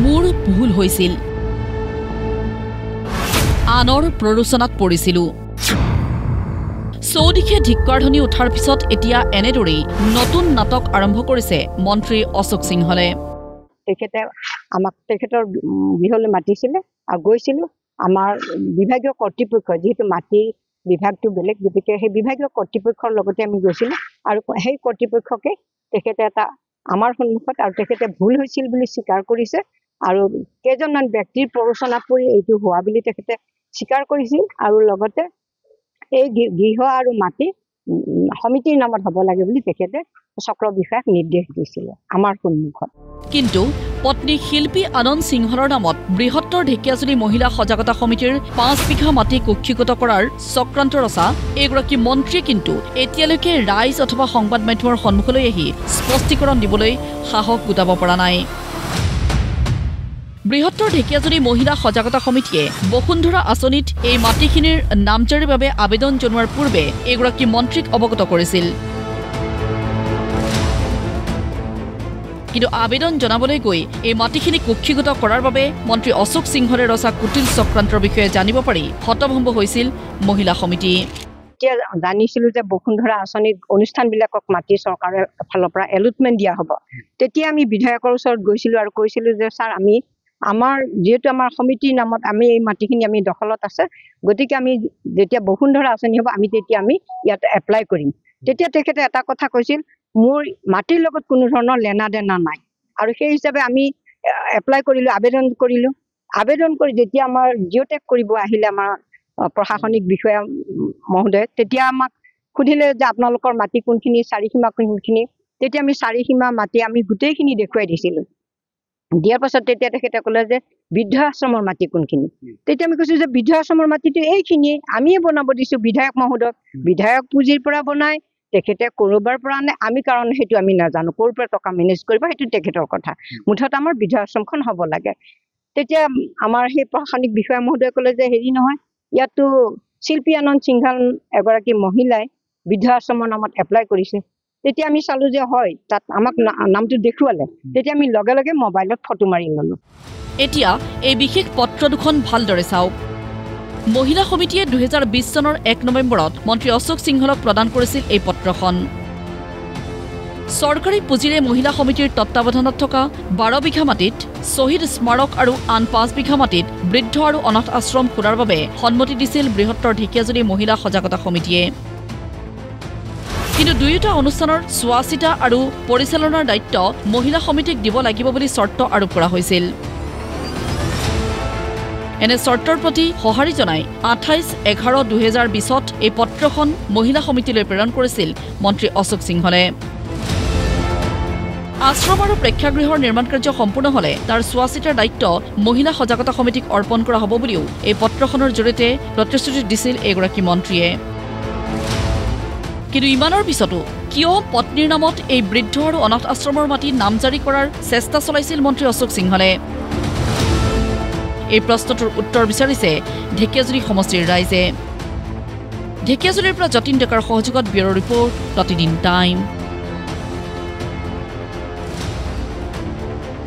মোৰ ভুল হৈছিল আনৰ প্ৰৰোচনাত পৰিছিলো চৌদিশে ধিক্কাৰ ধ্বনি উঠাৰ পিছত এতিয়া এনেদৰেই নতুন নাটক আৰম্ভ কৰিছে মন্ত্ৰী অশোক সিংহলে তেখেতে আমাক তেখেতৰ বিহলে মাতিছিলে আৰু গৈছিলো আমাৰ বিভাগীয় কৰ্তৃপক্ষ যেহেতু মাটি বিভাগটো বেলেগ গতিকে সেই বিভাগীয় কৰ্তৃপক্ষৰ লগতে আমি গৈছিলো আৰু সেই কৰ্তৃপক্ষকে তেখেতে এটা আমাৰ সন্মুখত আৰু তেখেতে ভুল হৈছিল বুলি স্বীকাৰ কৰিছে আৰু কেইজনমান ব্যক্তিৰ প্ৰৰোচনাত পৰি এইটো হোৱা বুলি তেখেতে স্বীকাৰ কৰিছিল আৰু লগতে এই গৃহ আৰু মাটি সমিতিৰ নামত হ'ব লাগে বুলি তেখেতে চক্ৰ বিষয়াক নিৰ্দেশ দিছিল আমাৰ সন্মুখত কিন্তু পত্নী শিল্পী আনন্দ সিংহলৰ নামত বৃহত্তৰ ঢেকিয়াজুলি মহিলা সজাগতা সমিতিৰ 5 বিঘা মাটি কুক্ষিগত কৰাৰ চক্ৰান্ত ৰচা এগৰাকী মন্ত্ৰীয়ে কিন্তু এতিয়ালৈকে ৰাইজ অথবা সংবাদ মাধ্যমৰ সন্মুখলৈ আহি স্পষ্টীকৰণ দিবলৈ সাহস গোটাব পৰা নাই বৃহত্তৰ ঢেকিয়াজুলি মহিলা সজাগতা সমিতিয়ে বসুন্ধৰা আঁচনিত এই মাটিখিনিৰ নামজাৰিৰ বাবে আবেদন জনোৱাৰ পূৰ্বে এগৰাকী মন্ত্ৰীক অৱগত কৰিছিল কিন্তু আবেদন জনাবলৈ গৈ এই মাটিখিনি কুক্ষিগত কৰাৰ বাবে মন্ত্ৰী অশোক সিংহলে ৰচা কুটিল চক্ৰান্তৰ বিষয়ে জানিব পাৰি হতভম্ব হৈছিল মহিলা সমিতি এতিয়া জানিছিলো যে বসুন্ধৰা আঁচনিৰ অনুষ্ঠানবিলাকক মাটি চৰকাৰৰ ফালৰ পৰা এলটমেণ্ট দিয়া হ'ব তেতিয়া আমি বিধায়কৰ ওচৰত গৈছিলো আৰু কৈছিলো যে ছাৰ আমি আমাৰ যেহেতু আমাৰ সমিতিৰ নামত আমি এই মাটিখিনি আমি দখলত আছে গতিকে আমি যেতিয়া বসুন্ধৰা আঁচনি হ'ব আমি তেতিয়া আমি ইয়াত এপ্লাই কৰিম তেতিয়া তেখেতে এটা কথা কৈছিল মোৰ মাটিৰ লগত কোনো ধৰণৰ লেনা দেনা নাই আৰু সেই হিচাপে আমি এপ্লাই কৰিলো আবেদন কৰি যেতিয়া আমাৰ জিঅ'টেক কৰিব আহিলে আমাৰ প্ৰশাসনিক বিষয়া মহোদয় তেতিয়া আমাক সুধিলে যে আপোনালোকৰ মাটি কোনখিনি চাৰিসীমা কোনখিনি তেতিয়া আমি চাৰিসীমা মাটি আমি গোটেইখিনি দেখুৱাই দিছিলো দিয়াৰ পাছত তেতিয়া তেখেতে ক'লে যে বৃদ্ধ আশ্ৰমৰ মাটি কোনখিনি তেতিয়া আমি কৈছো যে বৃদ্ধ আশ্ৰমৰ মাটিটো এইখিনি আমিয়ে বনাব দিছো বিধায়ক মহোদয়ক বিধায়ক পুঁজিৰ পৰা বনাই তেখেতে কৰবাৰ পৰা আনে আমি কাৰণ সেইটো আমি নাজানো ক'ৰ পৰা টকা মেনেজ কৰিব সেইটো তেখেতৰ কথা মুঠত আমাৰ বৃদ্ধ আশ্ৰমখন হ'ব লাগে তেতিয়া আমাৰ সেই প্ৰশাসনিক বিষয়া মহোদয়ে ক'লে যে হেৰি নহয় ইয়াতো শিল্পী আনন্দ সিংহল এগৰাকী মহিলাই বৃদ্ধ আশ্ৰমৰ নামত এপ্লাই কৰিছে তেতিয়া আমি চালো যে হয় তাত আমাক নামটো দেখুৱালে তেতিয়া আমি লগে লগে মোবাইলত ফটো মাৰি ললো এতিয়া এই বিশেষ পত্ৰ দুখন ভালদৰে চাওক মহিলা সমিতিয়ে 2020 চনৰ 1 নৱেম্বৰত মন্ত্ৰী অশোক সিংহলক প্ৰদান কৰিছিল এই পত্ৰখন চৰকাৰী পুঁজিৰে মহিলা সমিতিৰ তত্ত্বাৱধানত থকা 12 বিঘা মাটিত শহীদ স্মাৰক আৰু আন 5 বিঘা মাটিত বৃদ্ধ আৰু অনাথ আশ্ৰম খোলাৰ বাবে সন্মতি দিছিল বৃহত্তৰ ঢেকিয়াজুলি মহিলা সজাগতা সমিতিয়ে কিন্তু দুয়োটা অনুষ্ঠানৰ চোৱাচিতা আৰু পৰিচালনাৰ দায়িত্ব মহিলা সমিতিক দিব লাগিব বুলি চৰ্ত আৰোপ কৰা হৈছিল এনে চৰ্তৰ প্ৰতি সঁহাৰি জনাই 28/11/2020ত এই পত্ৰখন মহিলা সমিতিলৈ প্ৰেৰণ কৰিছিল মন্ত্ৰী অশোক সিংহলে আশ্ৰম আৰু প্ৰেক্ষাগৃহৰ নিৰ্মাণ কাৰ্য সম্পূৰ্ণ হলে তাৰ চোৱাচিতাৰ দায়িত্ব মহিলা সজাগতা সমিতিক অৰ্পণ কৰা হ'ব বুলিও এই পত্ৰখনৰ জৰিয়তে প্ৰতিশ্ৰুতি দিছিল এগৰাকী মন্ত্ৰীয়ে কিন্তু ইমানৰ পিছতো কিয় পত্নীৰ নামত এই বৃদ্ধ আৰু অনাথ আশ্ৰমৰ মাটি নামজাৰি কৰাৰ চেষ্টা চলাইছিল মন্ত্ৰী অশোক সিংহলে এই প্ৰশ্নটোৰ উত্তৰ বিচাৰিছে ঢেকিয়াজুলি সমষ্টিৰ ৰাইজে ঢেকিয়াজুলিৰ পৰা যতীন ডেকাৰ সহযোগত ব্যুৰ ৰিপৰ্ট প্ৰতিদিন টাইম